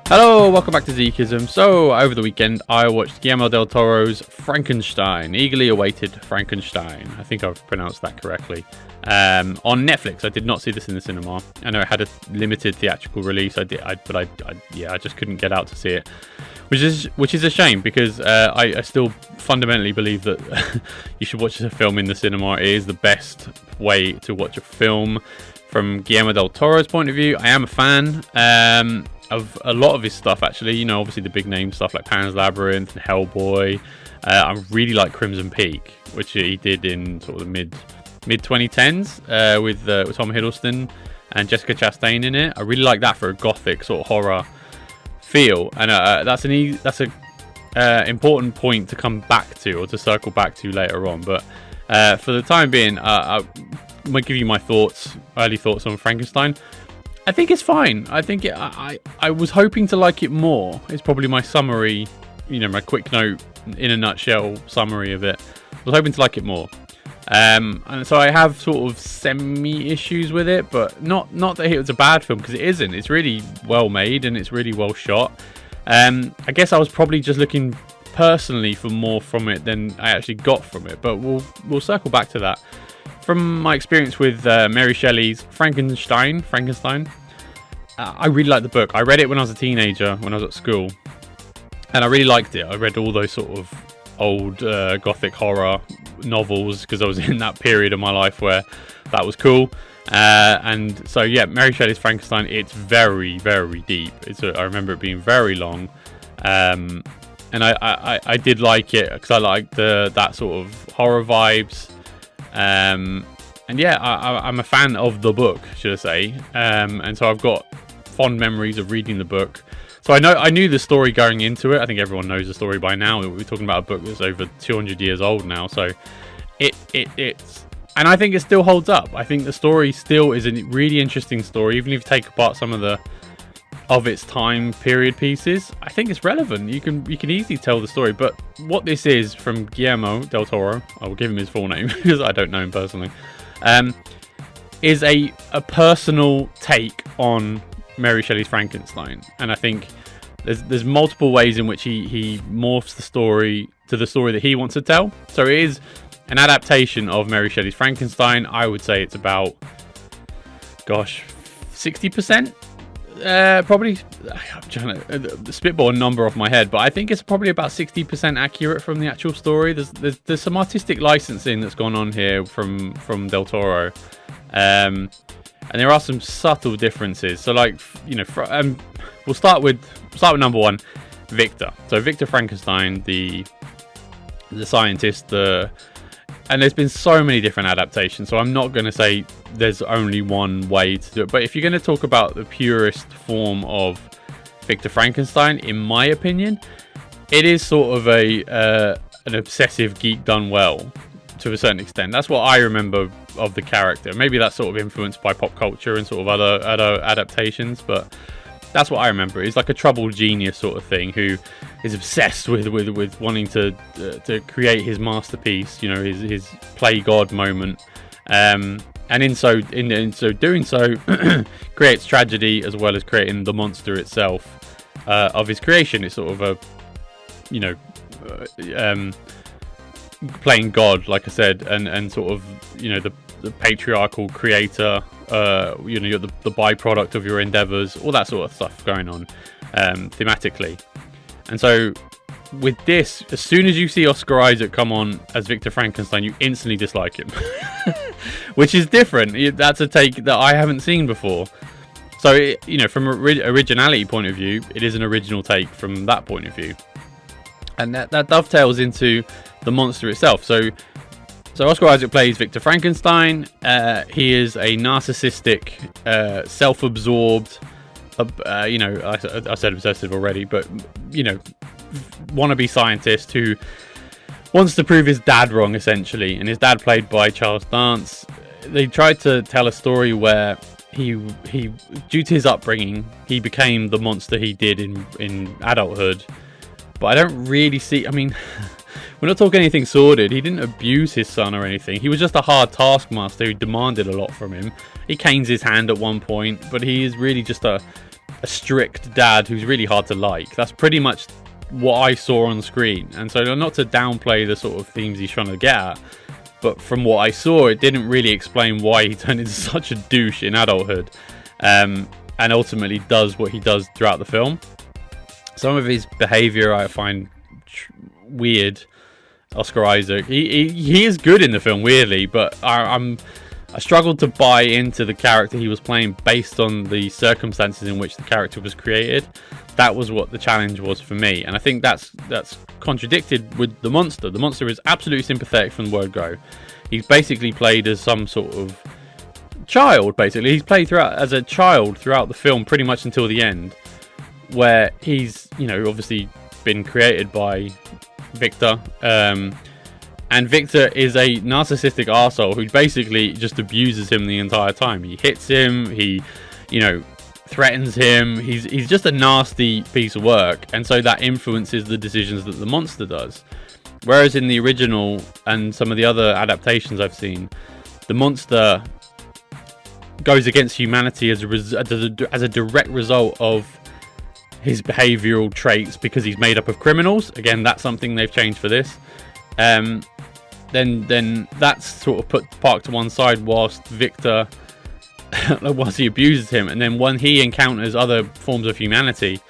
Hello, welcome back to Zekism. So, over the weekend, I watched Guillermo del Toro's Frankenstein, eagerly awaited Frankenstein. I think I've pronounced that correctly. On Netflix. I did not see this in the cinema. I know it had a limited theatrical release. I just couldn't get out to see it, which is a shame because I still fundamentally believe that you should watch a film in the cinema. It is the best way to watch a film from Guillermo del Toro's point of view. I am a fan of a lot of his stuff, actually. You know, obviously the big name stuff like Pan's Labyrinth and Hellboy. I really like Crimson Peak, which he did in sort of the mid 2010s with Tom Hiddleston and Jessica Chastain in it. I really like that for a gothic sort of horror feel, and that's a important point to come back to, or to circle back to later on. But for the time being, I might give you my early thoughts on Frankenstein. I think it's fine. I think I was hoping to like it more. It's probably my summary, my quick note in a nutshell summary of it. I was hoping to like it more. And so I have sort of semi issues with it, but not that it was a bad film, because it isn't. It's really well made and it's really well shot. I guess I was probably just looking personally for more from it than I actually got from it, but we'll circle back to that. From my experience with Mary Shelley's Frankenstein, I really liked the book. I read it when I was a teenager, when I was at school, and I really liked it. I read all those sort of old gothic horror novels because I was in that period of my life where that was cool. And so, yeah, Mary Shelley's Frankenstein, it's very, very deep. I remember it being very long. And I did like it because I liked that sort of horror vibes. And yeah, I'm a fan of the book, should I say. And so I've got fond memories of reading the book. So I knew the story going into it. I think everyone knows the story by now. We're talking about a book that's over 200 years old now. So it's, and I think it still holds up. I think the story still is a really interesting story, even if you take apart some of its time period pieces. I think it's relevant. You can easily tell the story. But what this is from Guillermo del Toro, I will give him his full name because I don't know him personally, is a personal take on Mary Shelley's Frankenstein. And I think there's multiple ways in which he morphs the story to the story that he wants to tell. So it is an adaptation of Mary Shelley's Frankenstein. I would say it's about 60%. Probably, I'm trying to spitball a number off my head, but I think it's probably about 60% accurate from the actual story. There's some artistic licensing that's gone on here from Del Toro, and there are some subtle differences. So, like, we'll start with number one, Victor. So Victor Frankenstein, the scientist, and there's been so many different adaptations, so I'm not going to say there's only one way to do it. But if you're going to talk about the purest form of Victor Frankenstein, in my opinion, it is sort of an obsessive geek done well, to a certain extent. That's what I remember of the character. Maybe that's sort of influenced by pop culture and sort of other adaptations, but that's what I remember. He's like a troubled genius sort of thing who is obsessed with wanting to create his masterpiece, his play God moment, and in so doing so creates tragedy as well as creating the monster itself of his creation. It's sort of playing God, like I said, and sort of the patriarchal creator, you're the byproduct of your endeavors, all that sort of stuff going on thematically. And so with this, as soon as you see Oscar Isaac come on as Victor Frankenstein, you instantly dislike him, which is different. That's a take that I haven't seen before. So from an originality point of view, it is an original take from that point of view, and that dovetails into the monster itself. So Oscar Isaac plays Victor Frankenstein. He is a narcissistic, self-absorbed, I said obsessive already, but wannabe scientist who wants to prove his dad wrong, essentially. And his dad, played by Charles Dance, they tried to tell a story where he due to his upbringing, he became the monster he did in adulthood. But I don't really see. I mean, we're not talking anything sordid. He didn't abuse his son or anything. He was just a hard taskmaster who demanded a lot from him. He canes his hand at one point, but he is really just a a strict dad who's really hard to like. That's pretty much what I saw on screen. And so, not to downplay the sort of themes he's trying to get at, but from what I saw, it didn't really explain why he turned into such a douche in adulthood, and ultimately does what he does throughout the film. Some of his behavior I find weird. Oscar Isaac, he is good in the film, weirdly, but I struggled to buy into the character he was playing based on the circumstances in which the character was created. That was what the challenge was for me, and I think that's contradicted with the monster. The monster is absolutely sympathetic from the word go. He's basically played as some sort of child. Basically, he's played as a child throughout the film, pretty much until the end, where he's, obviously been created by Victor, and Victor is a narcissistic arsehole who basically just abuses him the entire time. He hits him, he threatens him, he's just a nasty piece of work, and so that influences the decisions that the monster does. Whereas in the original and some of the other adaptations I've seen, the monster goes against humanity as a direct result of his behavioral traits, because he's made up of criminals. Again, that's something they've changed for this. Then that's sort of parked to one side whilst Victor, whilst he abuses him, and then when he encounters other forms of humanity,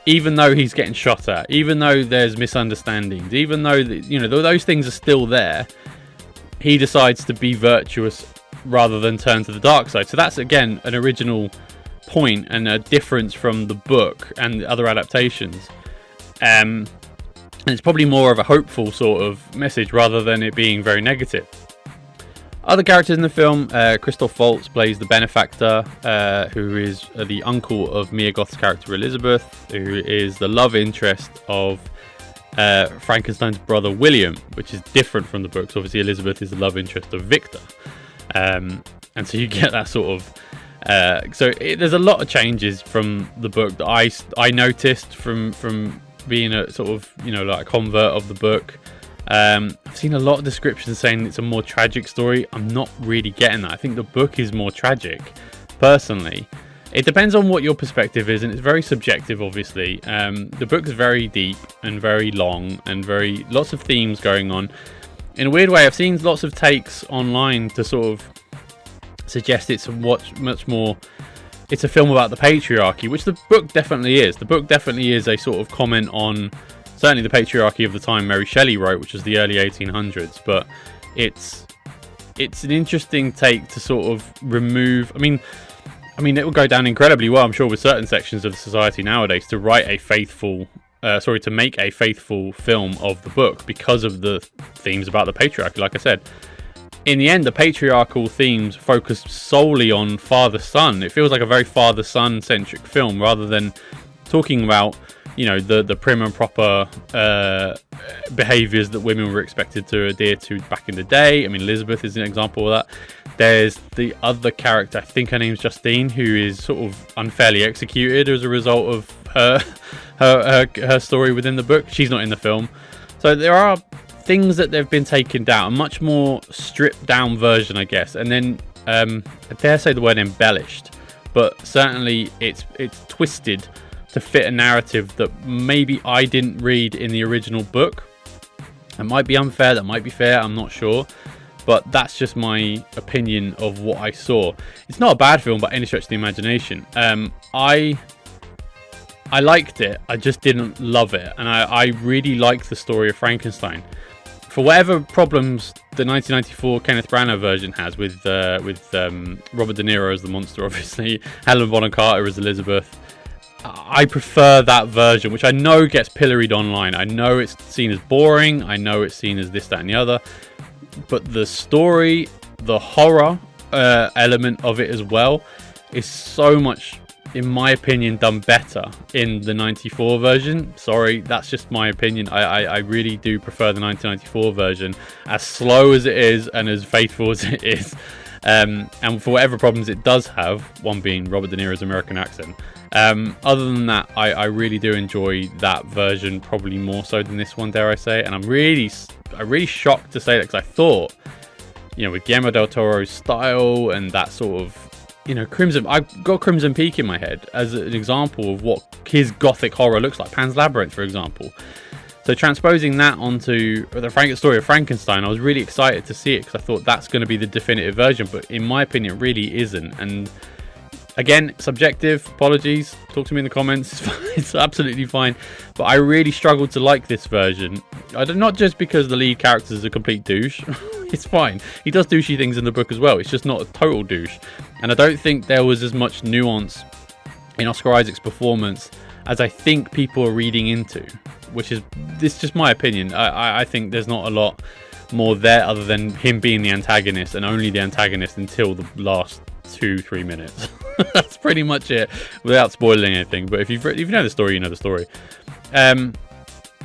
even though he's getting shot at, even though there's misunderstandings, even though those things are still there, he decides to be virtuous rather than turn to the dark side. So that's again an original point and a difference from the book and the other adaptations, and it's probably more of a hopeful sort of message rather than it being very negative. Other characters in the film, Christoph Waltz plays the benefactor, who is the uncle of Mia Goth's character Elizabeth, who is the love interest of Frankenstein's brother William, which is different from the books. Obviously Elizabeth is the love interest of Victor, and so you get that sort of there's a lot of changes from the book that I noticed from being a sort of like a convert of the book. I've seen a lot of descriptions saying it's a more tragic story. I'm not really getting that. I think the book is more tragic, personally. It depends on what your perspective is, and it's very subjective, obviously. The book's very deep and very long and lots of themes going on. In a weird way, I've seen lots of takes online to sort of suggest it's much more. It's a film about the patriarchy, which the book definitely is. The book definitely is a sort of comment on certainly the patriarchy of the time Mary Shelley wrote, which was the early 1800s. But it's an interesting take to sort of remove. I mean, it would go down incredibly well, I'm sure, with certain sections of society nowadays to make a faithful film of the book because of the themes about the patriarchy. Like I said, in the end, the patriarchal themes focus solely on father-son. It feels like a very father-son centric film rather than talking about, the prim and proper behaviours that women were expected to adhere to back in the day. I mean, Elizabeth is an example of that. There's the other character, I think her name's Justine, who is sort of unfairly executed as a result of her story within the book. She's not in the film. So there are things that they've been taken down, a much more stripped down version, I guess. And then I dare say the word embellished, but certainly it's twisted to fit a narrative that maybe I didn't read in the original book. That might be unfair, that might be fair, I'm not sure. But that's just my opinion of what I saw. It's not a bad film by any stretch of the imagination. I liked it, I just didn't love it. And I really liked the story of Frankenstein. For whatever problems the 1994 Kenneth Branagh version has with Robert De Niro as the monster, obviously, Helen Bonham Carter as Elizabeth, I prefer that version, which I know gets pilloried online. I know it's seen as boring, I know it's seen as this, that and the other, but the story, the horror element of it as well, is so much, in my opinion, done better in the 94 version. Sorry, that's just my opinion. I really do prefer the 1994 version, as slow as it is and as faithful as it is. And for whatever problems it does have, one being Robert De Niro's American accent. Other than that, I really do enjoy that version, probably more so than this one, dare I say. And I'm really shocked to say that, because I thought, with Guillermo del Toro's style and that sort of you know, Crimson. I've got Crimson Peak in my head as an example of what his gothic horror looks like. Pan's Labyrinth, for example. So transposing that onto the story of Frankenstein, I was really excited to see it because I thought that's going to be the definitive version. But in my opinion, it really isn't. And again, subjective. Apologies. Talk to me in the comments. It's absolutely fine. But I really struggled to like this version. Not just because the lead character is a complete douche. It's fine. He does douchey things in the book as well. It's just not a total douche. And I don't think there was as much nuance in Oscar Isaac's performance as I think people are reading into. Which is, this is just my opinion. I think there's not a lot more there other than him being the antagonist, and only the antagonist until the last 2-3 minutes. That's pretty much it, without spoiling anything. But if you know the story, you know the story.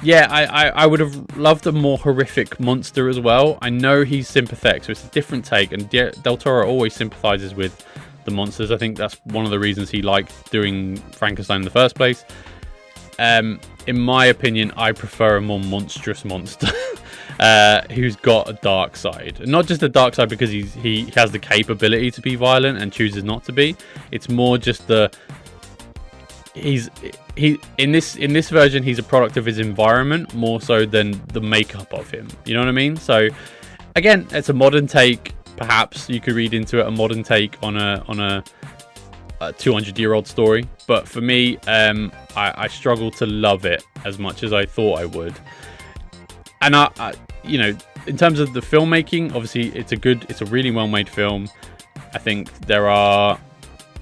Yeah, I would have loved a more horrific monster as well. I know he's sympathetic, so it's a different take, and Del Toro always sympathizes with the monsters. I think that's one of the reasons he liked doing Frankenstein in the first place. In my opinion, I prefer a more monstrous monster who's got a dark side. Not just a dark side because he has the capability to be violent and chooses not to be. It's more just in this version he's a product of his environment more so than the makeup of him. You know what I mean? So again, it's a modern take. Perhaps you could read into it a modern take on a 200-year-old story, but for me, I struggle to love it as much as I thought I would. And I you know, in terms of the filmmaking, obviously it's a really well-made film. I think there are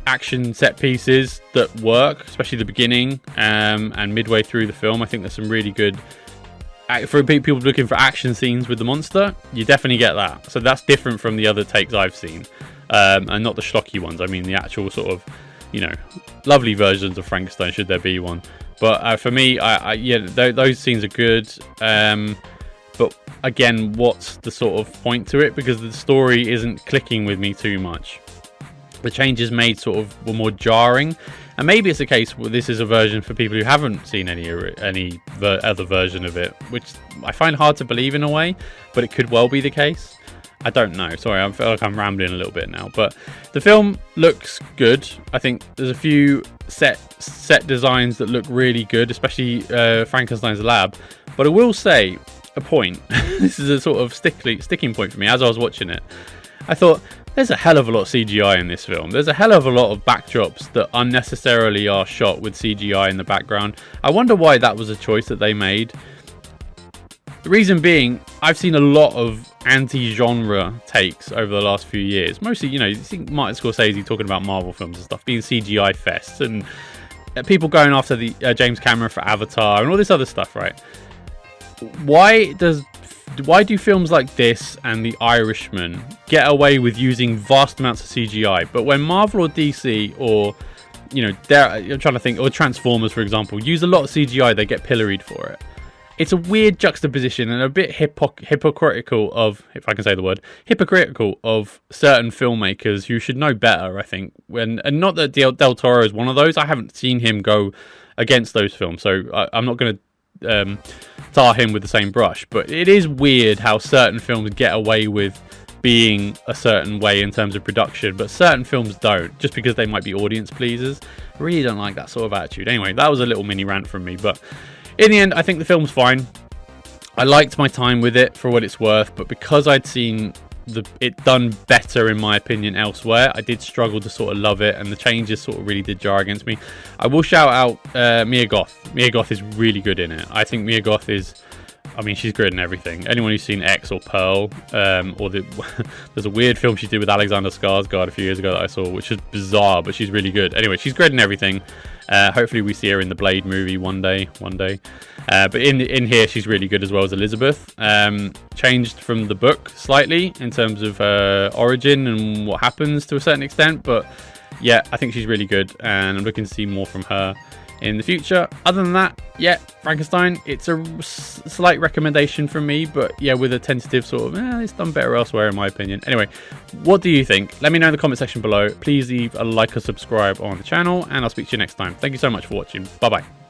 action set pieces that work, especially the beginning and midway through the film. I think there's some really good. For people looking for action scenes with the monster, you definitely get that. So that's different from the other takes I've seen. And not the schlocky ones. I mean the actual sort of, you know, lovely versions of Frankenstein, should there be one. But for me, those scenes are good. But again, what's the sort of point to it? Because the story isn't clicking with me too much. The changes made sort of were more jarring. And maybe it's a case where this is a version for people who haven't seen any other version of it, which I find hard to believe in a way, but it could well be the case. I don't know. Sorry, I feel like I'm rambling a little bit now. But the film looks good. I think there's a few set designs that look really good, especially Frankenstein's lab. But I will say a point. This is a sort of sticking point for me as I was watching it. I thought, there's a hell of a lot of CGI in this film. There's a hell of a lot of backdrops that unnecessarily are shot with CGI in the background. I wonder why that was a choice that they made. The reason being, I've seen a lot of anti-genre takes over the last few years. Mostly, you know, you think Martin Scorsese talking about Marvel films and stuff, being CGI fests, and people going after the James Cameron for Avatar and all this other stuff, right? Why do films like this and The Irishman get away with using vast amounts of CGI, but when Marvel or DC or, you know, I'm trying to think, or Transformers, for example, use a lot of CGI, they get pilloried for it? It's a weird juxtaposition and a bit hypocritical of, if I can say the word, hypocritical of certain filmmakers who should know better, I think. And not that Del Toro is one of those. I haven't seen him go against those films, so I'm not going to tar him with the same brush. But it is weird how certain films get away with being a certain way in terms of production, but certain films don't, just because they might be audience pleasers. I really don't like that sort of attitude. Anyway, that was a little mini rant from me, but in the end, I think the film's fine. I liked my time with it for what it's worth, but because I'd seen it done better, in my opinion, elsewhere, I did struggle to sort of love it, and the changes sort of really did jar against me. I will shout out Mia Goth. Mia Goth is really good in it. I think Mia Goth is, I mean, she's great in everything. Anyone who's seen X or Pearl, or there's a weird film she did with Alexander Skarsgård a few years ago that I saw, which is bizarre, but she's really good. Anyway, she's great in everything. Hopefully we see her in the Blade movie one day. But in here, she's really good as well as Elizabeth. Changed from the book slightly in terms of origin and what happens to a certain extent. But yeah, I think she's really good, and I'm looking to see more from her in the future. Other than that, yeah, Frankenstein, it's a slight recommendation from me, but yeah, with a tentative sort of, it's done better elsewhere in my opinion. Anyway, what do you think? Let me know in the comment section below. Please leave a like or subscribe on the channel, and I'll speak to you next time. Thank you so much for watching. Bye bye.